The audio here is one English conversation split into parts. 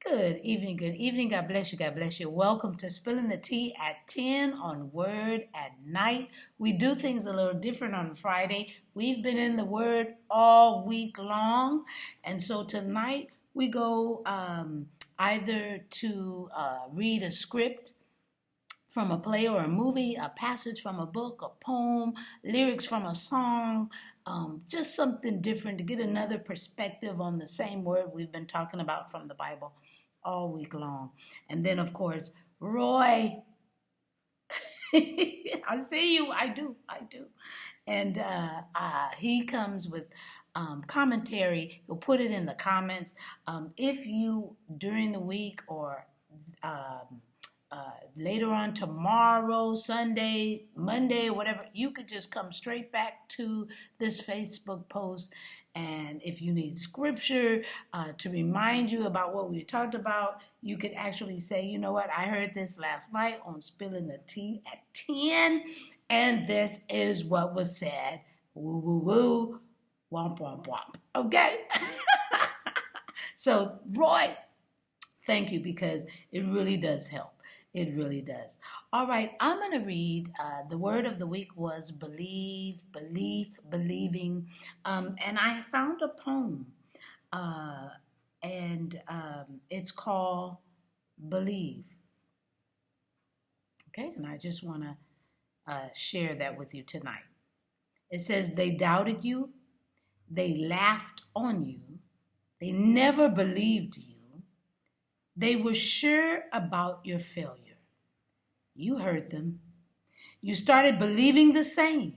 Good evening, good evening. God bless you, God bless you. Welcome to Spilling the Tea at 10 on Word at Night. We do things a little different on Friday. We've been in the Word all week long, and so tonight we go either to read a script from a play or a movie, a passage from a book, a poem, lyrics from a song, just something different to get another perspective on the same word we've been talking about from the Bible all week long. And then, of course, Roy, I see you, I do. And he comes with commentary. He'll put it in the comments. If you, during the week or later on tomorrow, Sunday, Monday, whatever, you could just come straight back to this Facebook post. And if you need scripture to remind you about what we talked about, you could actually say, you know what, I heard this last night on Spilling the Tea at 10, and this is what was said. Woo, woo, woo, womp, womp, womp. Okay? So, Roy, thank you, because it really does help. It really does. All right, I'm going to read. The word of the week was believe, belief, believing. And I found a poem, and it's called Believe. Okay, and I just want to share that with you tonight. It says, they doubted you, they laughed on you, they never believed you. They were sure about your failure. You heard them. You started believing the same.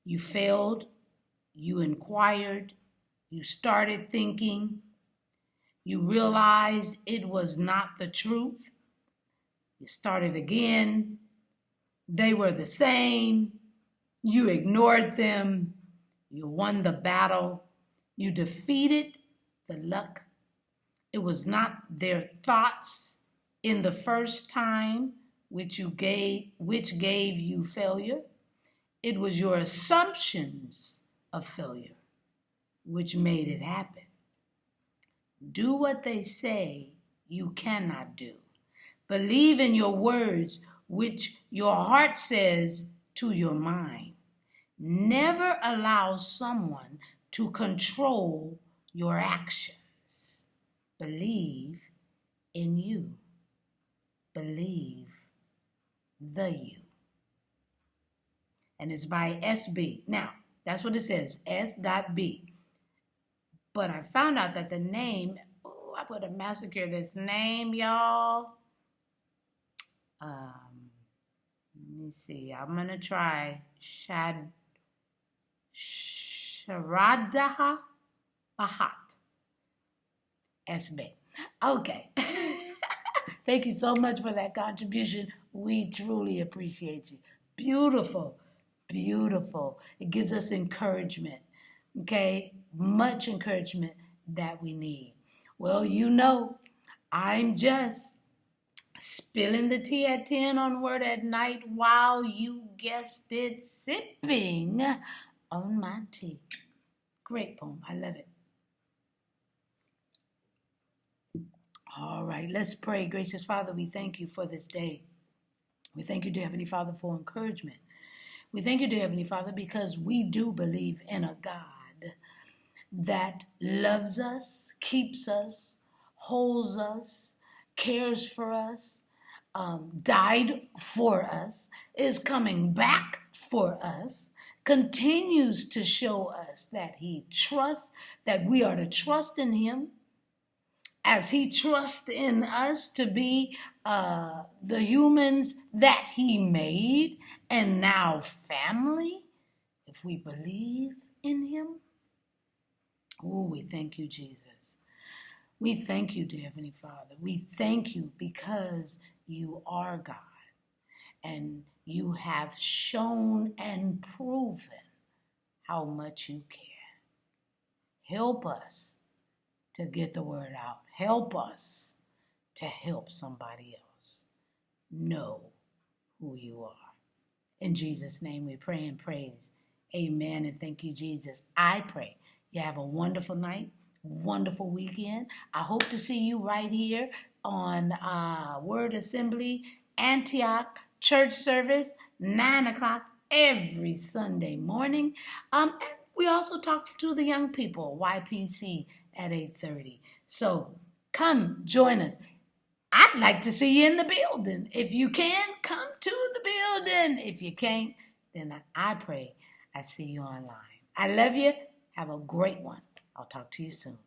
You failed. You inquired. You started thinking. You realized it was not the truth. You started again. They were the same. You ignored them. You won the battle. You defeated the luck. It was not their thoughts in the first time which gave you failure. It was your assumptions of failure which made it happen. Do what they say you cannot do. Believe in your words which your heart says to your mind. Never allow someone to control your actions. Believe in you. Believe the you. And it's by SB. Now, that's what it says, S.B. But I found out that the name, I would have massacred this name, y'all. Let me see. I'm going to try Sharadaha Bahat. SB. Okay. Thank you so much for that contribution. We truly appreciate you. Beautiful, beautiful. It gives us encouragement, okay? Much encouragement that we need. Well, you know, I'm just spilling the tea at 10 on Word at Night while you guessed it, sipping on my tea. Great poem. I love it. All right, let's pray. Gracious Father, we thank you for this day. We thank you, dear Heavenly Father, for encouragement. We thank you, dear Heavenly Father, because we do believe in a God that loves us, keeps us, holds us, cares for us, died for us, is coming back for us, continues to show us that he trusts, that we are to trust in him, as he trusts in us to be the humans that he made, and now family, if we believe in him. Oh, we thank you, Jesus. We thank you, dear Heavenly Father. We thank you because you are God, and you have shown and proven how much you care. Help us to get the word out. Help us to help somebody else know who you are. In Jesus' name we pray and praise. Amen, and thank you, Jesus. I pray you have a wonderful night. wonderful weekend. I hope to see you right here on Word Assembly, Antioch Church Service, 9 o'clock every Sunday morning. And we also talk to the young people, YPC, at 8:30. So come join us. I'd like to see you in the building. If you can, come to the building. If you can't, then I pray I see you online. I love you. Have a great one. I'll talk to you soon.